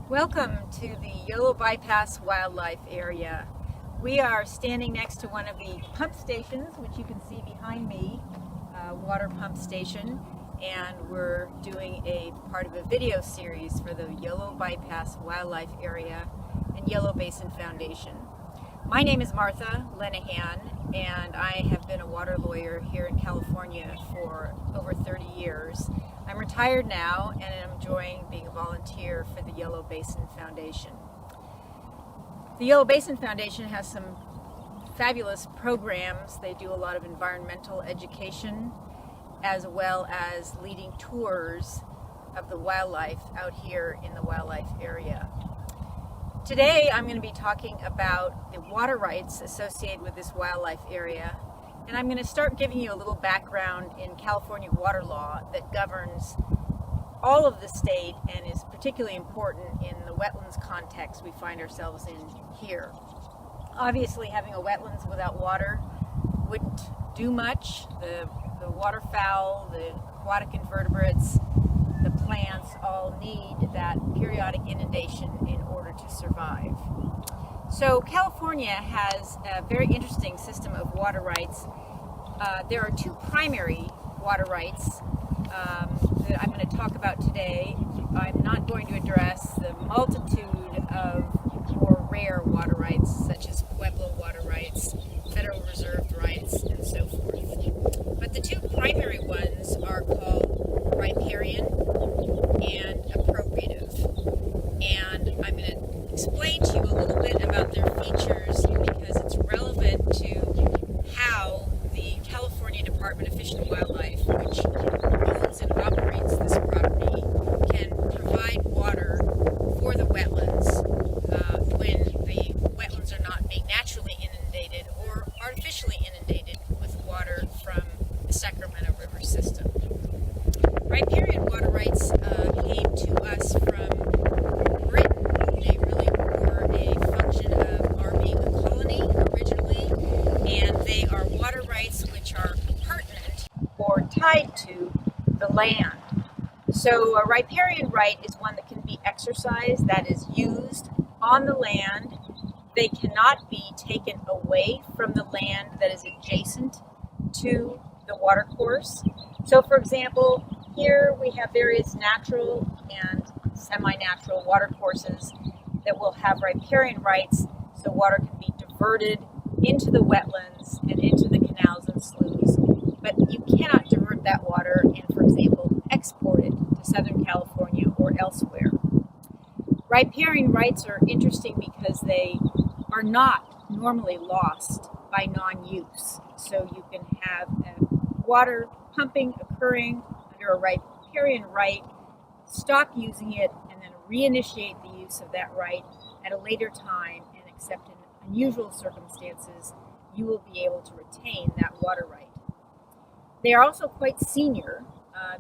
Welcome to the Yolo Bypass Wildlife Area. We are standing next to one of the pump stations, which you can see behind me, water pump station, and we're doing a part of a video series for the Yolo Bypass Wildlife Area and Yolo Basin Foundation. My name is Martha Lenahan, and I have been a water lawyer here in California for over 30 years. I'm retired now, and I'm enjoying being a volunteer for the Yolo Basin Foundation. The Yolo Basin Foundation has some fabulous programs. They do a lot of environmental education, as well as leading tours of the wildlife out here in the wildlife area. Today I'm going to be talking about the water rights associated with this wildlife area, and I'm going to start giving you a little background in California water law that governs all of the state and is particularly important in the wetlands context we find ourselves in here. Obviously, having a wetlands without water wouldn't do much. The waterfowl, the aquatic invertebrates, the plants all need that periodic inundation in order to survive. So California has a very interesting system of water rights. There are two primary water rights that I'm going to talk about today. I'm not going to address the multitude of more rare water rights, such as Pueblo water rights, federal reserved rights, and so forth. But the two primary ones are called riparian and appropriative. And I'm going to explain to you a little bit about their features because it's relevant to how the California Department of Fish and Wildlife, which owns and operates this property, can provide water for the wetlands when the wetlands are not being naturally inundated or artificially inundated with water from the Sacramento River system. Riparian water rights came to us from Britain. They really were a function of our being a colony originally, and they are water rights which are pertinent or tied to the land. So a riparian right is one that can be exercised, that is used on the land. They cannot be taken away from the land that is adjacent to the watercourse. So for example, here we have various natural and semi-natural watercourses that will have riparian rights, so water can be diverted into the wetlands and into the canals and sloughs, but you cannot divert that water and, for example, export it to Southern California or elsewhere. Riparian rights are interesting because they are not normally lost by non-use, so you can have water pumping occurring under a riparian right, stop using it, and then reinitiate the use of that right at a later time, and except in unusual circumstances, you will be able to retain that water right. They are also quite senior.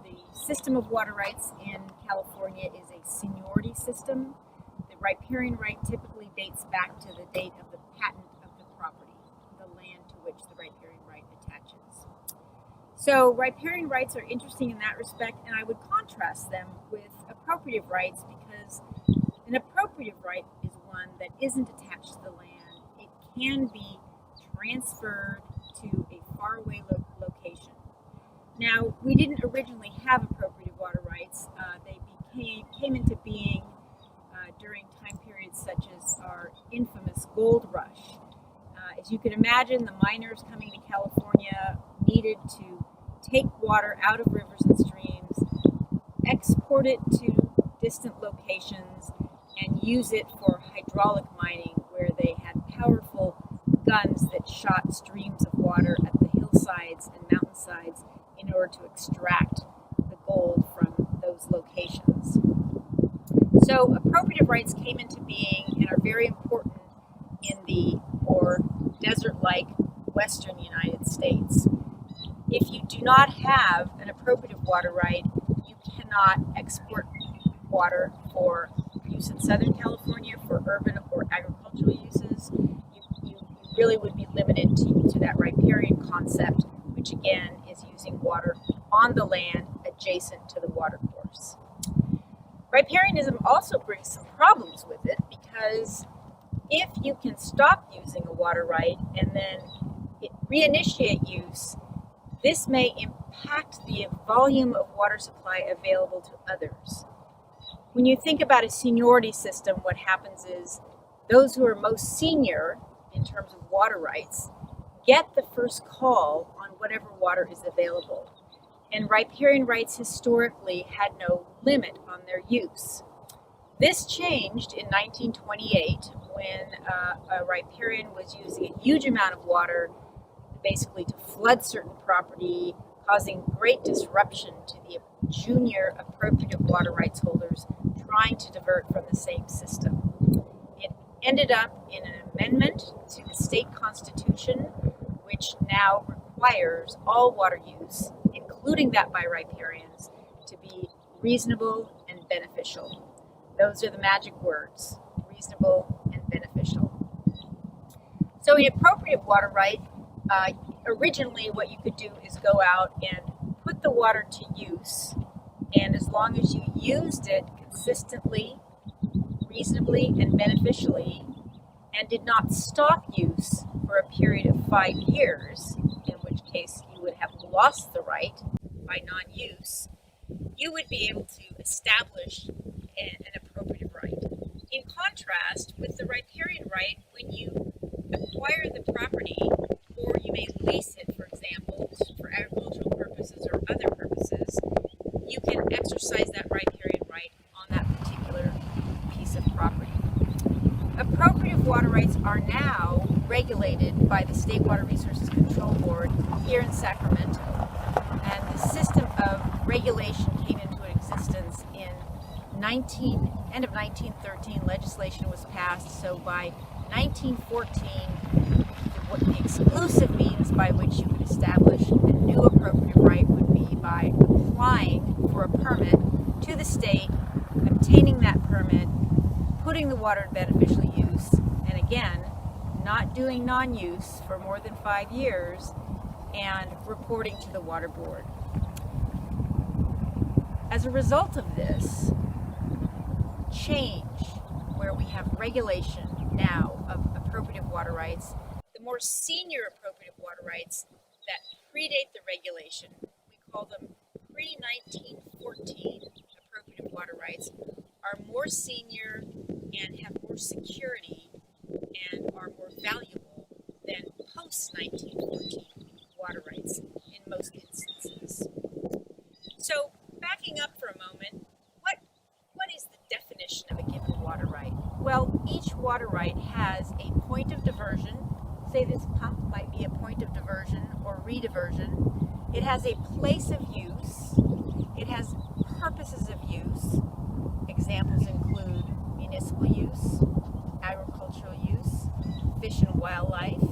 The system of water rights in California is a seniority system. The riparian right typically dates back to the date of the patent of the property, the land to which the riparian right attaches. So riparian rights are interesting in that respect, and I would contrast them with appropriative rights because an appropriative right is one that isn't attached to the land. It can be transferred to a faraway location. Now, we didn't originally have appropriative water rights. They came into being during time periods such as our infamous gold rush. As you can imagine, the miners coming to California needed to take water out of rivers and streams, export it to distant locations, and use it for hydraulic mining, where they had powerful guns that shot streams of water at the hillsides and mountainsides in order to extract the gold from those locations. So appropriative rights came into being and are very important in the more desert-like western United States. If you do not have an appropriative water right, you cannot export water for use in Southern California for urban or agricultural uses. You really would be limited to that riparian concept, which again is using water on the land adjacent to the watercourse. Riparianism also brings some problems with it, because if you can stop using a water right and then reinitiate use, this may impact the volume of water supply available to others. When you think about a seniority system, what happens is those who are most senior in terms of water rights get the first call on whatever water is available. And riparian rights historically had no limit on their use. This changed in 1928 when a riparian was using a huge amount of water basically to flood certain property, causing great disruption to the junior appropriative water rights holders trying to divert from the same system. It ended up in an amendment to the state constitution, which now requires all water use, including that by riparians, to be reasonable and beneficial. Those are the magic words: reasonable and beneficial. So an appropriate water right, originally what you could do is go out and put the water to use, and as long as you used it consistently, reasonably, and beneficially, and did not stop use for a period of 5 years, in which case you would have lost the right by non-use, you would be able to establish an appropriative right. In contrast with the riparian right, when you acquire the property, or you may lease it, for example, for agricultural purposes or other purposes, you can exercise that riparian right on that particular piece of property. Appropriative water rights are now regulated by the State Water Resources Control Board here in Sacramento, and the system of regulation came into existence in end of 1913. Legislation was passed, so by 1914, what the exclusive means by which you could establish a new appropriative right would be by applying for a permit to the state, obtaining that permit, putting the water to beneficial use, and again, not doing non-use for more than 5 years, and reporting to the water board. As a result of this change, where we have regulation now of appropriative water rights, the more senior appropriative water rights that predate the regulation, we call them pre-1914 appropriative water rights, are more senior and have more security and are more valuable than post-1914 water rights in most instances. So, backing up for a moment, what is the definition of a given water right? Well, each water right has a point of diversion. Say this pump might be a point of diversion or rediversion. It has a place of use. It has purposes of use. Examples include municipal use, agricultural use, fish and wildlife,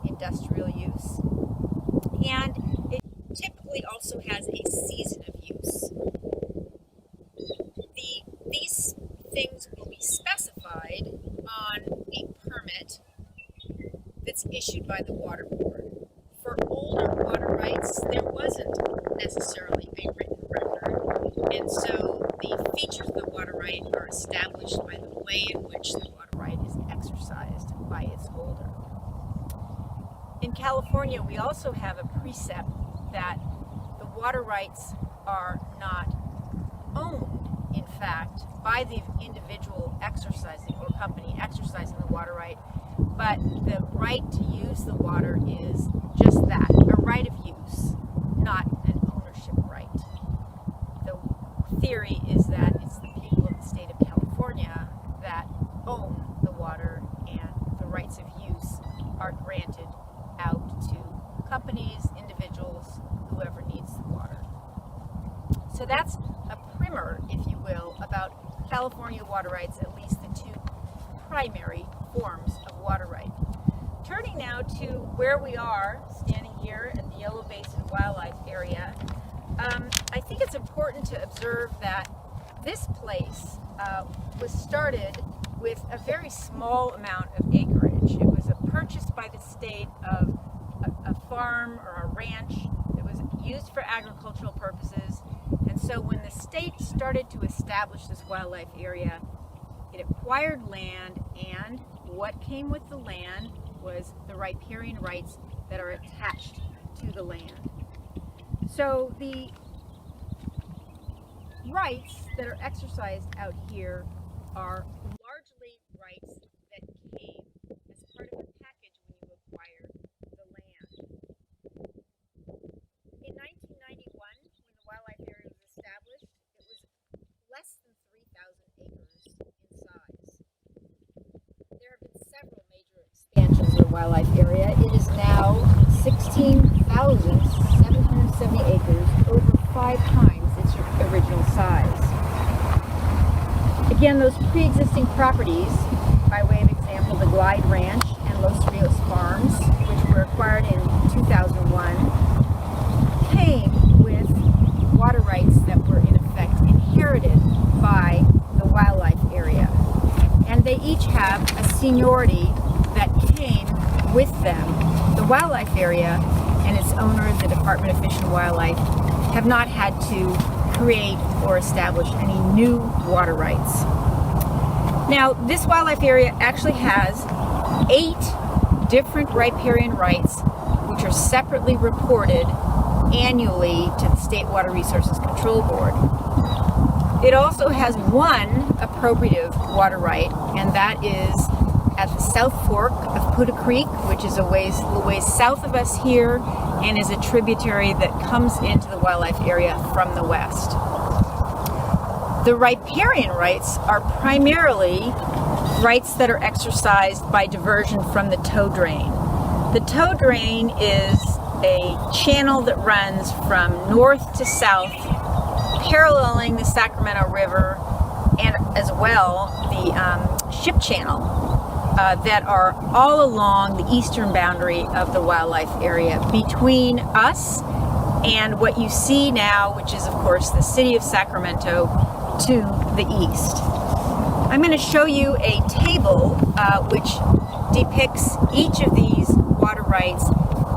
industrial use, and it typically also has a season of use. These things will be specified on a permit that's issued by the water board. For older water rights, there wasn't necessarily a written record, and so the features of the water right are established by the way in which the water right is exercised by its holder. In California, we also have a precept that the water rights are not owned, in fact, by the individual exercising or company exercising the water right, but the right to use the water is just that, a right of use, not an ownership right. The theory is that it's the people of the state of California that own the water, and the rights of use are granted out to companies, individuals, whoever needs the water. So that's a primer, if you will, about California water rights, at least the two primary forms of water right. Turning now to where we are, standing here at the Yolo Basin Wildlife Area, I think it's important to observe that this place was started with a very small amount of acreage. It was purchased by the state of a farm or a ranch that was used for agricultural purposes, and so when the state started to establish this wildlife area, it acquired land, and what came with the land was the riparian rights that are attached to the land. So the rights that are exercised out here are largely rights that came as part of a package when you acquire the land. In 1991, when the wildlife area was established, it was less than 3,000 acres in size. There have been several major expansions of the wildlife area. It is now 16,770 acres, over 5 times its original size. Again, those pre-existing properties, by way of example, the Glide Ranch and Los Rios Farms, which were acquired in 2001, came with water rights that were in effect inherited by the wildlife area. And they each have a seniority that came with them. The wildlife area and its owner, the Department of Fish and Wildlife, have not had to create or establish any new water rights. Now, this wildlife area actually has 8 different riparian rights, which are separately reported annually to the State Water Resources Control Board. It also has one appropriative water right, and that is at the South Fork of Puda Creek, which is a ways south of us here, and is a tributary that comes into the wildlife area from the west. The riparian rights are primarily rights that are exercised by diversion from the tow drain. The tow drain is a channel that runs from north to south, paralleling the Sacramento River, and as well the ship channel that are all along the eastern boundary of the wildlife area between us and what you see now, which is of course the city of Sacramento to the east. I'm going to show you a table which depicts each of these water rights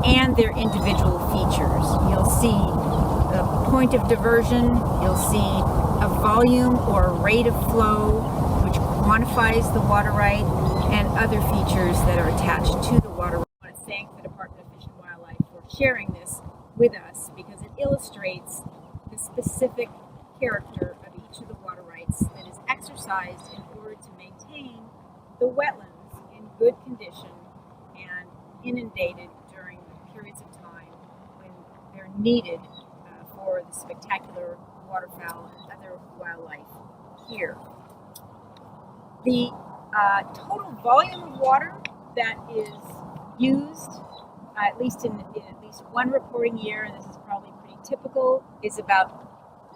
and their individual features. You'll see the point of diversion, you'll see a volume or a rate of flow which quantifies the water right, and other features that are attached to the water right. I want to thank the Department of Fish and Wildlife for sharing this with us, because it illustrates the specific character of each of the water rights that is exercised in order to maintain the wetlands in good condition and inundated during periods of time when they're needed for the spectacular waterfowl and other wildlife here. The total volume of water that is used, at least in at least one reporting year, and this is probably pretty typical, is about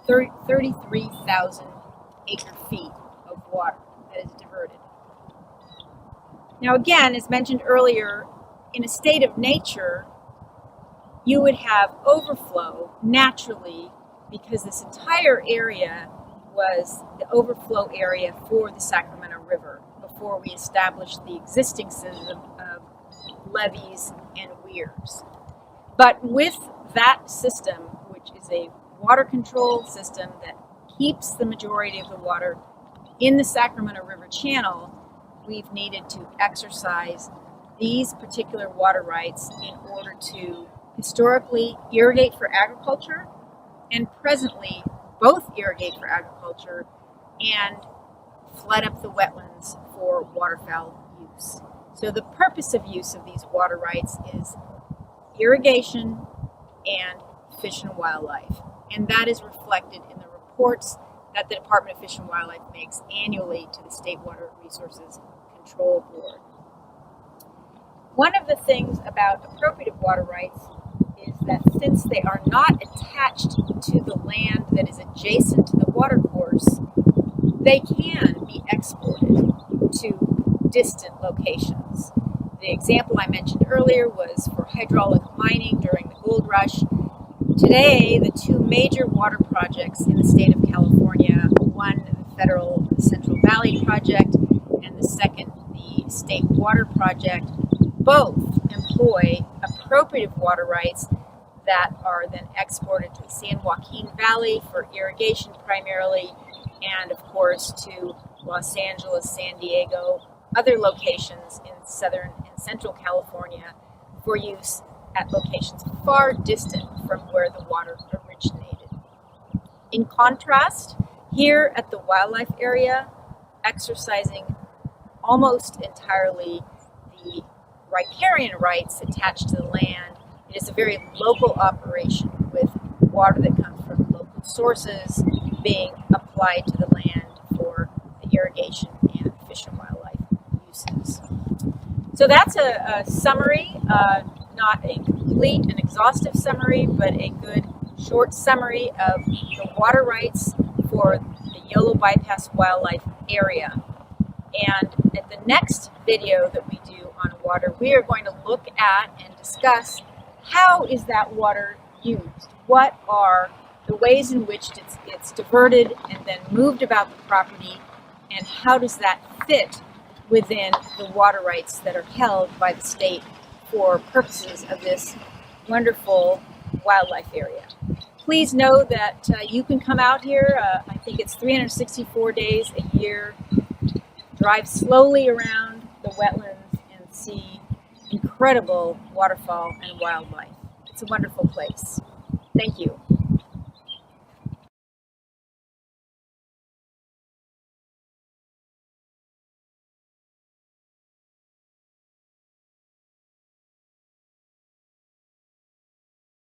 33,000 acre feet of water that is diverted. Now again, as mentioned earlier, in a state of nature, you would have overflow naturally, because this entire area was the overflow area for the Sacramento River before we established the existing system of levees and weirs. But with that system, which is a water control system that keeps the majority of the water in the Sacramento River channel, we've needed to exercise these particular water rights in order to historically irrigate for agriculture, and presently both irrigate for agriculture and flood up the wetlands for waterfowl use. So the purpose of use of these water rights is irrigation and fish and wildlife, and that is reflected in the reports that the Department of Fish and Wildlife makes annually to the State Water Resources Control Board. One of the things about appropriative water rights is that since they are not attached to the land that is adjacent to the watercourse, they can be exported to distant locations. The example I mentioned earlier was for hydraulic mining during the gold rush. Today, the 2 major water projects in the state of California, one the federal Central Valley Project, and the second the State Water Project, both employ appropriative water rights that are then exported to the San Joaquin Valley for irrigation primarily, and of course to Los Angeles, San Diego, other locations in southern and central California for use at locations far distant from where the water originated. In contrast, here at the wildlife area, exercising almost entirely the riparian rights attached to the land, it is a very local operation with water that comes from local sources being applied to the land for the irrigation and fish and wildlife uses. So that's a summary, not a complete and exhaustive summary, but a good short summary of the water rights for the Yolo Bypass Wildlife Area. And at the next video that we do on water, we are going to look at and discuss how is that water used? What are the ways in which it's diverted and then moved about the property, and how does that fit within the water rights that are held by the state for purposes of this wonderful wildlife area. Please know that you can come out here, I think it's 364 days a year, drive slowly around the wetlands and see incredible waterfowl and wildlife. It's a wonderful place. Thank you.